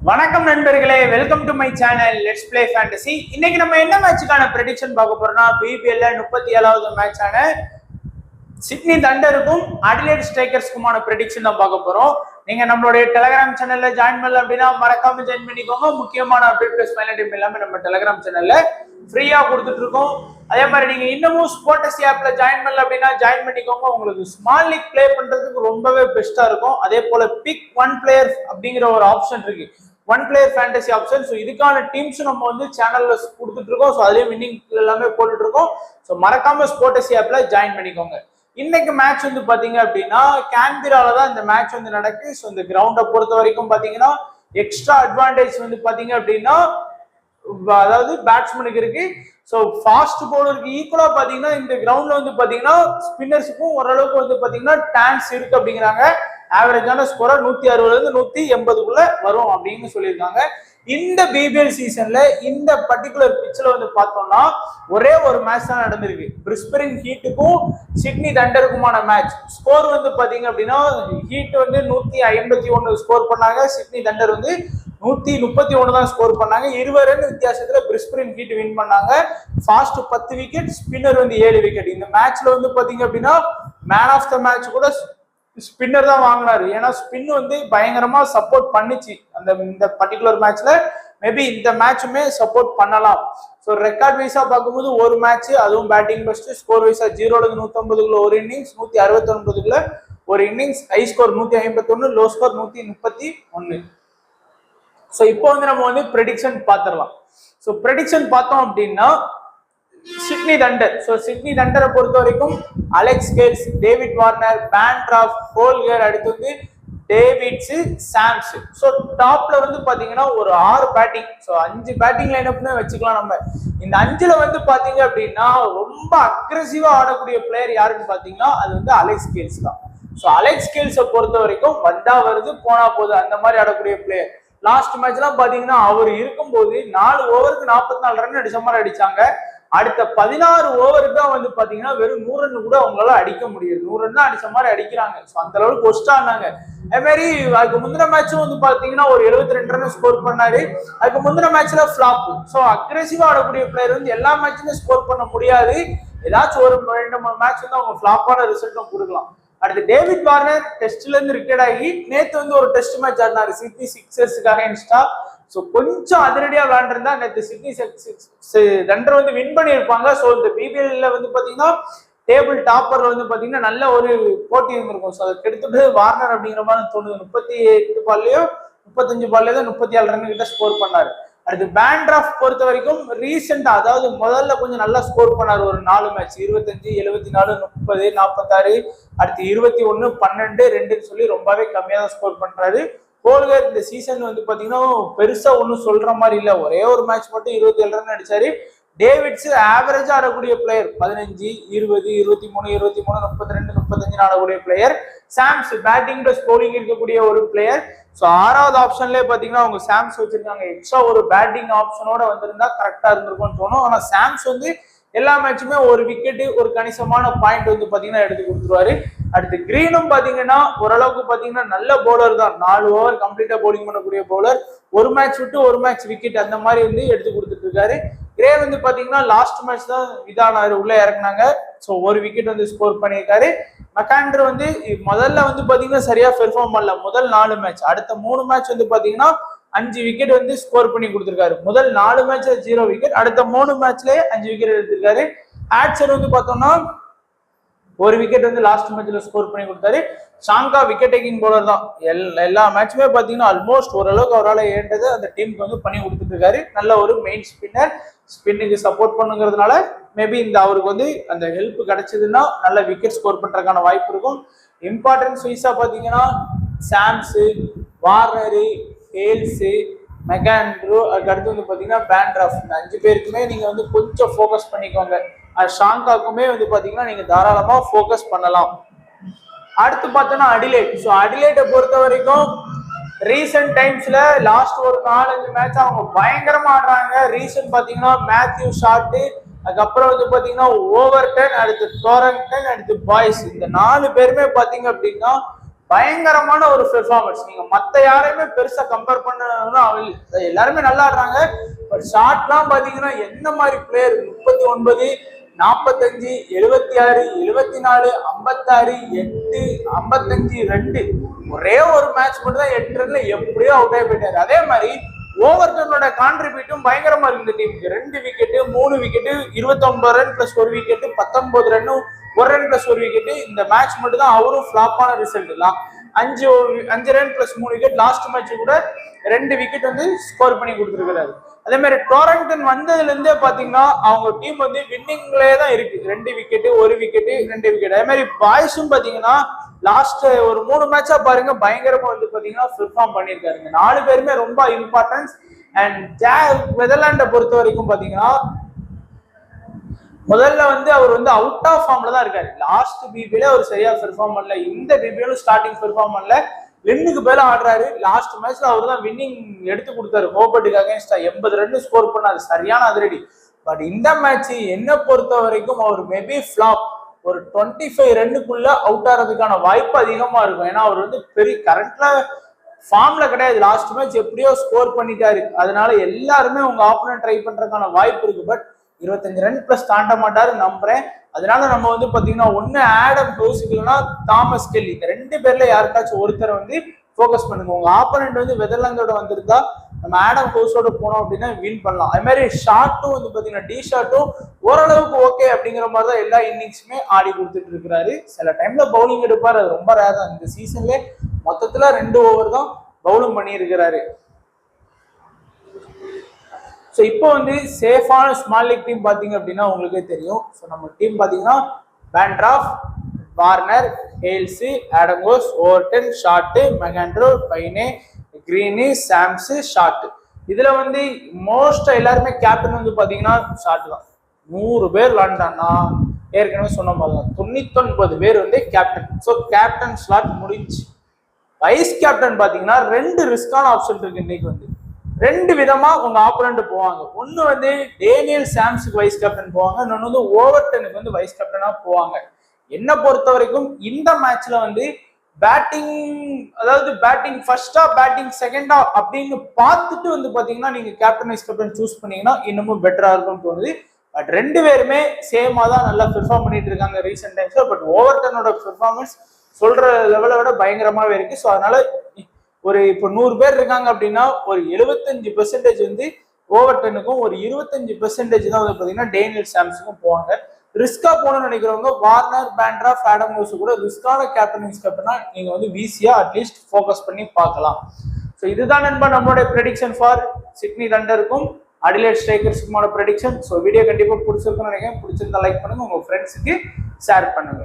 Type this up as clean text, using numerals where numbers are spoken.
வணக்கம் நண்பர்களே, welcome to my channel let's play fantasy. இன்னைக்கு நம்ம என்ன மேட்சுக்கான ப்ரெடிக்ஷன் பார்க்க போறோம்னா, பிபிஎல்ல 37வது மேட்சான சிட்னி தண்டருக்கும் அடிலேட் ஸ்ட்ரைக்கர்ஸ்க்குமான ப்ரெடிக்ஷன் தான் பார்க்க போறோம். நீங்க நம்மளுடைய டெலிகிராம் சேனல்ல ஜாயின் பண்ணல அப்படின்னா மறக்காம ஜாயின் பண்ணிக்கோங்க. முக்கியமான அப்டேட் பிளஸ் ஃபைனல் டைம் எல்லாமே நம்ம டெலிகிராம் சேனல்ல ஃப்ரீயா கொடுத்துட்டு இருக்கோம். அதே மாதிரி நீங்க இன்னமும் ஸ்போர்ட்ஸ் ஆப்ல ஜாயின் பண்ணல அப்படின்னா ஜாயின் பண்ணிக்கோங்க. உங்களுக்கு ஸ்மால் லீக் பிளே பண்றதுக்கு ரொம்பவே பெஸ்டா இருக்கும். அதே போல பிக் ஒன் பிளேயர் அப்படிங்கிற ஒரு ஆப்ஷன் இருக்கு, one player fantasy option. So இதுக்கான டீம்ஸ் நம்ம வந்து சேனல்ல கொடுத்துட்டு இருக்கோம். ஸோ அதுலயும் வின்னிங் எல்லாமே போட்டுட்டு இருக்கோம். ஸோ மறக்காம ஸ்போர்ட்ஸ் ஆப்ல ஜாயின் பண்ணிக்கோங்க. இன்னைக்கு மேட்ச் வந்து பாத்தீங்க அப்படின்னா கேன்பிரால தான் இந்த மேட்ச் வந்து நடக்கு. ஸோ இந்த கிரவுண்டை பொறுத்த வரைக்கும் பாத்தீங்கன்னா எக்ஸ்ட்ரா அட்வான்டேஜ் வந்து பாத்தீங்க அப்படின்னா அதாவது பேட்ஸ்மேனுக்கு இருக்கு. ஸோ ஃபாஸ்ட் பவுலருக்கு ஈக்குவலா பாத்தீங்கன்னா இந்த கிரவுண்ட்ல வந்து பாத்தீங்கன்னா ஸ்பின்னர்ஸுக்கும் ஓரளவுக்கு வந்து பாத்தீங்கன்னா டான்ஸ் இருக்கு அப்படிங்கிறாங்க. ஆவரேஜான ஸ்கோரர் 160 இருந்து 180க்குள்ள வரும் அப்படின்னு சொல்லியிருக்காங்க. இந்த பிபிஎல் சீசன்ல இந்த பர்டிகுலர் பிட்ச்ல வந்து பார்த்தோம்னா ஒரே ஒரு மேட்ச் தான் நடந்திருக்கு. பிரிஸ்பரின் ஹீட்டுக்கும் சிட்னி தண்டருக்குமான மேட்ச். ஸ்கோர் வந்து பாத்தீங்க அப்படின்னா ஹீட் வந்து 151 ஸ்கோர் பண்ணாங்க, சிட்னி தண்டர் வந்து 131 தான் ஸ்கோர் பண்ணாங்க. 20 ரன் வித்தியாசத்துல பிரிஸ்பரின் ஹீட் வின் பண்ணாங்க. ஃபாஸ்ட் 10 விக்கெட், ஸ்பின்னர் வந்து 7 விக்கெட். இந்த மேட்ச்ல வந்து பாத்தீங்க அப்படின்னா மேன் ஆஃப் த மேட்ச் கூட ஸ்பின்னர் தான் வாங்கினாரு. ஏன்னா ஸ்பின் வந்து பயங்கரமா சப்போர்ட் பண்ணிச்சு இந்த பர்டிகுலர் மேட்ச்ல. மேபி இந்த மேட்சுமே சப்போர்ட் பண்ணலாம். ஸோ ரெக்கார்ட் வைஸா பார்க்கும்போது ஒரு மேட்ச், அதுவும் பேட்டிங் பெஸ்ட். ஸ்கோர் வைஸா 0 to 150க்குள்ள ஒரு இன்னிங்ஸ், 169க்குள்ள ஒரு innings, high score 151, low score 131. So இப்போ வந்து நம்ம வந்து ப்ரெடிக்ஷன் பார்த்துடலாம். ஸோ ப்ரெடிக்ஷன் பார்த்தோம் அப்படின்னா சிட்னி தண்டர். ஸோ சிட்னி தண்டரை பொறுத்த வரைக்கும் அலெக்ஸ் கேல்ஸ், டேவிட் வார்னர், பேண்ட்ராஃப், ஹோல்கர், அடுத்து வந்து டேவிட்ஸ், சாம்ஸ். ஸோ டாப்ல வந்து பாத்தீங்கன்னா ஒரு 6 பேட்டிங். ஸோ 5 பேட்டிங் லைனப்னு வச்சுக்கலாம். நம்ம இந்த 5ல வந்து பாத்தீங்க அப்படின்னா ரொம்ப அக்ரெசிவா ஆடக்கூடிய பிளேயர் யாருன்னு பாத்தீங்கன்னா அது வந்து அலெக்ஸ் கேல்ஸ் தான். ஸோ அலெக்ஸ் கேல்ஸை பொறுத்த வரைக்கும் வந்தா வருது போனா போகுது அந்த மாதிரி ஆடக்கூடிய பிளேயர். லாஸ்ட் மேட்ச்லாம் பாத்தீங்கன்னா அவர் இருக்கும்போது 4 ஓவருக்கு 44 ரன் அடிச்ச மாதிரி அடிச்சாங்க. அடுத்த 16 ஓவருக்கு தான் வந்து பாத்தீங்கன்னா வெறும் 100 ரன் கூட அவங்களால அடிக்க முடியாது. 100 ரன் தான் அடிச்ச மாதிரி அடிக்கிறாங்க. ஸோ அந்த அளவுக்கு ஒஸ்டா இருந்தாங்க. அதே மாதிரி அதுக்கு முந்தின மேட்சும் வந்து பாத்தீங்கன்னா ஒரு 72 ரன் ஸ்கோர் பண்ணாரு. அதுக்கு முந்தின மேட்ச்ல ஃபிளாப். ஸோ அக்ரெசிவா ஆடக்கூடிய பிளேயர் வந்து எல்லா மேட்சுமே ஸ்கோர் பண்ண முடியாது. ஏதாச்சும் ஒரு 2-3 மேட்ச் வந்து அவங்க ஃபிளாப்பான ரிசல்ட்டும் கொடுக்கலாம். அடுத்து டேவிட் வார்னர் டெஸ்ட்ல இருந்து ரிட்டையர்ட் ஆகி நேத்து வந்து ஒரு டெஸ்ட் மேட்ச் ஆடினாரு சிட்னி சிக்ஸர்ஸுக்காக இன்ஸ்டா. ஸோ கொஞ்சம் அதிரடியா விளையாண்டுருந்தா நேற்று சிட்னி தண்டர் வந்து வின் பண்ணியிருப்பாங்க. ஸோ இந்த பிபிஎல்ல வந்து பாத்தீங்கன்னா டேபிள் டாப்பர்ல வந்து பாத்தீங்கன்னா நல்ல ஒரு போட்டி இருந்திருக்கும். ஸோ அதுக்கு எடுத்துட்டு வார்னர் அப்படிங்கிற மாதிரி தோணுது. 38 பால்லயோ 35 பால்லயோ தான் 47 ரன் கிட்ட ஸ்கோர் பண்ணாரு. அடுத்து பேண்ட்ராஃப் பொறுத்த வரைக்கும் ரீசெண்டா, அதாவது முதல்ல கொஞ்சம் நல்லா ஸ்கோர் பண்ணாரு. ஒரு 4 மேட்ச் 25, 74, 30, 46, அடுத்து 21, 12, 2 சொல்லி ரொம்பவே கம்மியா தான் ஸ்கோர் பண்றாரு. ஹோல்கர் இந்த சீசன் வந்து பாத்தீங்கன்னா பெருசா ஒன்னும் சொல்ற மாதிரி இல்ல. ஒரே ஒரு மேட்ச் மட்டும் 27 ரன் அடிச்சாரு. டேவிட்ஸ் ஆவரேஜா ஆடக்கூடிய பிளேயர், 15, 20, 23, 23, 32, 35 ஆடக்கூடிய player. Sams batting plus bowling இருக்கக்கூடிய ஒரு பிளேயர். ஸோ 6வது ஆப்ஷன்லேயே பாத்தீங்கன்னா அவங்க சாம்ஸ் வச்சிருக்காங்க. எக்ஸ்ட்ரா ஒரு பேட்டிங் ஆப்ஷனோட வந்திருந்தா கரெக்டா இருந்திருக்கும்னு தோணும். ஆனா சாம்ஸ் வந்து எல்லா மேட்சுமே ஒரு விக்கெட்டு, ஒரு கணிசமான பாயிண்ட் வந்து பாத்தீங்கன்னா எடுத்து கொடுத்துருவாரு. அடுத்து கிரீனும் பாத்தீங்கன்னா ஓரளவுக்கு பாத்தீங்கன்னா நல்ல பவுலர் தான். 4 ஓவர் கம்ப்ளீட்டா பவுலிங் பண்ணக்கூடிய பவுலர். ஒரு மேட்ச் விட்டு ஒரு மேட்ச் விக்கெட் அந்த மாதிரி வந்து எடுத்து கொடுத்துட்டு இருக்காரு. கிரே வந்து பாத்தீங்கன்னா லாஸ்ட் மேட்ச் தான் இதானாரு, உள்ள இறக்குனாங்க. ஸோ ஒரு விக்கெட் வந்து ஸ்கோர் பண்ணியிருக்காரு. மெக்காண்டர் வந்து முதல்ல வந்து பாத்தீங்கன்னா சரியா பெர்ஃபார்ம் பண்ணல முதல் 4 மேட்ச். அடுத்த 3 மேட்ச் வந்து பாத்தீங்கன்னா 5 விக்கெட் வந்து ஸ்கோர் பண்ணி கொடுத்திருக்காரு. முதல் 4 மேட்ச்ல 0 விக்கெட், அடுத்த 3 மேட்ச்லயே 5 விக்கெட் எடுத்திருக்காரு. ஆட்சர் வந்து பார்த்தோம்னா ஒரு விக்கெட் வந்து லாஸ்ட் மேட்ச்ல ஸ்கோர் பண்ணி கொடுத்தாரு. ஷாங்கா விக்கெட் டேக்கிங் பவுலர் தான். எல்லா மேட்சுமே பாத்தீங்கன்னா ஆல்மோஸ்ட் ஓரளவுக்கு அவரால் ஏண்டது அந்த டீமுக்கு வந்து பண்ணி கொடுத்துட்டு இருக்காரு. நல்ல ஒரு மெயின் ஸ்பின்னர், ஸ்பின்னுக்கு சப்போர்ட் பண்ணுங்கிறதுனால மேபி இந்த அவருக்கு வந்து அந்த ஹெல்ப் கிடைச்சதுன்னா நல்ல விக்கெட் ஸ்கோர் பண்றதுக்கான வாய்ப்பு இருக்கும். இம்பார்ட்டன்ஸ் வைஸா பாத்தீங்கன்னா சாம்ஸு, வார்னரு, ஹேல்ஸு, மெக்காண்ட்ரூ, அதுக்கு அடுத்து வந்து பாத்தீங்கன்னா பேண்ட்ராஃப். இந்த 5 பேருக்குமே நீங்க வந்து கொஞ்சம் ஃபோக்கஸ் பண்ணிக்கோங்க. ஷாங்காக்குமே வந்து பாத்தீங்கன்னா நீங்க தாராளமா ஃபோக்கஸ் பண்ணலாம். அடுத்து பார்த்தோம்னா அடிலேட். ஸோ அடிலேட்டை பொறுத்த வரைக்கும் ரீசெண்ட் டைம்ஸ்ல லாஸ்ட் ஒரு 4-5 மேட்ச் அவங்க பயங்கரமா ஆடுறாங்க. ரீசெண்ட் பாத்தீங்கன்னா மேத்யூ ஷார்ட், அதுக்கப்புறம் வந்து பாத்தீங்கன்னா ஓவர்டன், அடுத்து டோரங்டன், அடுத்து பாய்ஸ். இந்த 4 பேருமே பாத்தீங்க அப்படின்னா பயங்கரமான ஒரு பெர்ஃபார்மன்ஸ். நீங்க மத்த யாரையுமே பெருசா கம்பேர் பண்ணா எல்லாருமே நல்லா ஆடுறாங்க. பட் ஷாட்லாம் பாத்தீங்கன்னா என்ன மாதிரி பிளேயர் 39, 45, 76, 74, 56, 8, 55, 2 ஒரே ஒரு மேட்ச் மட்டும் தான் 8 ரன்ல எப்படியோ அவுட் ஆகி போயிட்டாரு. அதே மாதிரி ஓவர் டர்னோட கான்ட்ரிபியூட்டும் பயங்கரமா இருக்கு இந்த டீமுக்கு. 2 wicket, 3 wicket, 29 run plus 1 wicket, 19 run 1 run plus 1 wicket. இந்த மேட்ச் மட்டும் தான் அவரும் ஃபிளாப்பான ரிசல்ட் இல்ல. 5 run plus 3 wicket. Last match கூட 2 விக்கெட் வந்து ஸ்கோர் பண்ணி கொடுத்துருக்காரு. அதே மாதிரி டொரண்டன் வந்ததுல இருந்தே பாத்தீங்கன்னா அவங்க டீம் வந்து வின்னிங்லேயே தான் இருக்கு. 2 விக்கெட்டு, 1 விக்கெட்டு, 2 விக்கெட். அதே மாதிரி பாய்ஸும் பாத்தீங்கன்னா லாஸ்ட் ஒரு 3 மேட்சா பாருங்க பயங்கரமா வந்து பாத்தீங்கன்னா பெர்ஃபார்ம் பண்ணிருக்காருங்க. 4 பேருமே ரொம்ப இம்பார்ட்டன்ஸ். அண்ட் நெதர்லாண்டை பொறுத்த வரைக்கும் பாத்தீங்கன்னா முதல்ல வந்து அவர் வந்து அவுட் ஆஃப் ஃபார்ம்ல தான் இருக்காரு. லாஸ்ட் பிபில அவர் சரியா பெர்ஃபார்ம் பண்ணல. இந்த பிபிலும் ஸ்டார்டிங் பெர்ஃபார்ம் பண்ணல. லின்னுக்கு பேர ஆடுறாரு. லாஸ்ட் மேட்ச்ல அவர் தான் வின்னிங் எடுத்து கொடுத்தாரு. ஹோபர்ட்டுக்கு அகைன்ஸ்டா 80 ரன் ஸ்கோர் பண்ணாரு. சரியான அதிரடி. பட் இந்த மேட்ச் என்ன பொறுத்த வரைக்கும் அவர் மேபி ஃபிளாப். ஒரு 25 ரன்னுக்குள்ள அவுட் ஆகிறதுக்கான வாய்ப்பு அதிகமா இருக்கும். ஏன்னா அவர் வந்து பெரிய கரண்ட்ல ஃபார்ம்ல கிடையாது. லாஸ்ட் மேட்ச் எப்படியோ ஸ்கோர் பண்ணிட்டாரு. அதனால எல்லாருமே உங்க ஆப்போனன்ட் ட்ரை பண்றதுக்கான வாய்ப்பு இருக்கு. பட் 25 ரன் பிளஸ் தாண்ட மாட்டாரு நம்புறேன். அதனால நம்ம வந்து பாத்தீங்கன்னா ஒன்னு ஆடம் ஹவுஸ் இல்லைன்னா தாமஸ் கெல்லி, இந்த 2 பேர்ல யாருக்காச்சும் ஒருத்தரை வந்து ஃபோக்கஸ் பண்ணுங்க. உங்க ஆப்போனன்ட் வந்து நெதர்லாந்தோட வந்திருந்தா நம்ம ஆடம் ஹவுஸோட போனோம் அப்படின்னா வின் பண்ணலாம். அது மாதிரி ஷாட்டும் வந்து பாத்தீங்கன்னா டி ஷாட்டும் ஓரளவுக்கு ஓகே அப்படிங்கிற மாதிரி தான் எல்லா இன்னிங்ஸுமே ஆடி கொடுத்துட்டு இருக்கிறாரு. சில டைம்ல பவுலிங் எடுப்பாரு, அது ரொம்ப ரேர் தான். இந்த சீசன்ல மொத்தத்துல 2 ஓவர் தான் பவுலிங் பண்ணி இருக்கிறாரு. ஸோ இப்போ வந்து சேஃபான ஸ்மால் லீக் டீம் பார்த்தீங்க அப்படின்னா உங்களுக்கே தெரியும். ஸோ நம்ம டீம் பார்த்தீங்கன்னா பேண்ட்ராஃப், Warner, ஹேல்ஸு, ஆடங்கோஸ், Overton, shot, மெகாண்ட்ரோ, பைனே, கிரீனி, Sams, shot. இதுல வந்து மோஸ்ட் எல்லாருமே கேப்டன் வந்து பாத்தீங்கன்னா ஷாட்டு தான். 100 பேர் விளாண்டான்னா ஏற்கனவே சொன்ன மாதிரி தான் 99 பேர் வந்து கேப்டன். ஸோ கேப்டன் ஸ்லாட் முடிஞ்சு. வைஸ் கேப்டன் பாத்தீங்கன்னா 2 ரிஸ்கான ஆப்ஷன் இருக்கு இன்னைக்கு. வந்து 2 விதமா உங்க ஆப்போனன்ட் போவாங்க. ஒன்னு வந்து டேனியல் சாம்ஸுக்கு வைஸ் கேப்டன் போவாங்க, இன்னொன்னு வந்து ஓவர்டனுக்கு வந்து வைஸ் கேப்டனா போவாங்க. என்ன பொறுத்த வரைக்கும் இந்த மேட்ச்ல வந்து பேட்டிங், அதாவது பேட்டிங் ஃபர்ஸ்டா பேட்டிங் செகண்டா அப்படின்னு பார்த்துட்டு வந்து பாத்தீங்கன்னா நீங்க கேப்டன் வைஸ் கேப்டன் சூஸ் பண்ணீங்கன்னா இன்னமும் பெட்டரா இருக்கும்னு தோணுது. பட் 2 பேருமே சேமா தான் நல்லா பெர்ஃபார்ம் பண்ணிட்டு இருக்காங்க ரீசெண்ட் டைம்ஸ்ல. பட் ஓவர்டனோட பெர்ஃபார்மன்ஸ் சொல்ற லெவலை விட பயங்கரமாவே இருக்கு. ஸோ அதனால ஒரு இப்போ 100 பேர் இருக்காங்க அப்படின்னா ஒரு 75% வந்து ஓவர்டனுக்கும், ஒரு 25% தான் வந்து பாத்தீங்கன்னா டேனியல் சாம்ஸுக்கும் போவாங்க. ரிஸ்கா போகணும்னு நினைக்கிறவங்க வார்னர், பேண்ட்ராஃப், ஆடம் ஹவுஸ் கூட ரிஸ்கான கேப்டன் வைஸ் கேப்டனா நீங்க வந்து ஈஸியா அட்லீஸ்ட் ஃபோக்கஸ் பண்ணி பார்க்கலாம். ஸோ இதுதான் நண்பா நம்மளுடைய ப்ரெடிக்ஷன் ஃபார் சிட்னி தண்டருக்கும் அடிலேட் ஸ்ட்ரைக்கர்ஸுக்குமான ப்ரெடிக்ஷன். ஸோ வீடியோ கண்டிப்பா பிடிச்சிருக்குன்னு நினைக்கிறேன். பிடிச்சிருந்தா லைக் பண்ணுங்க, உங்க ஃப்ரெண்ட்ஸுக்கு ஷேர் பண்ணுங்க.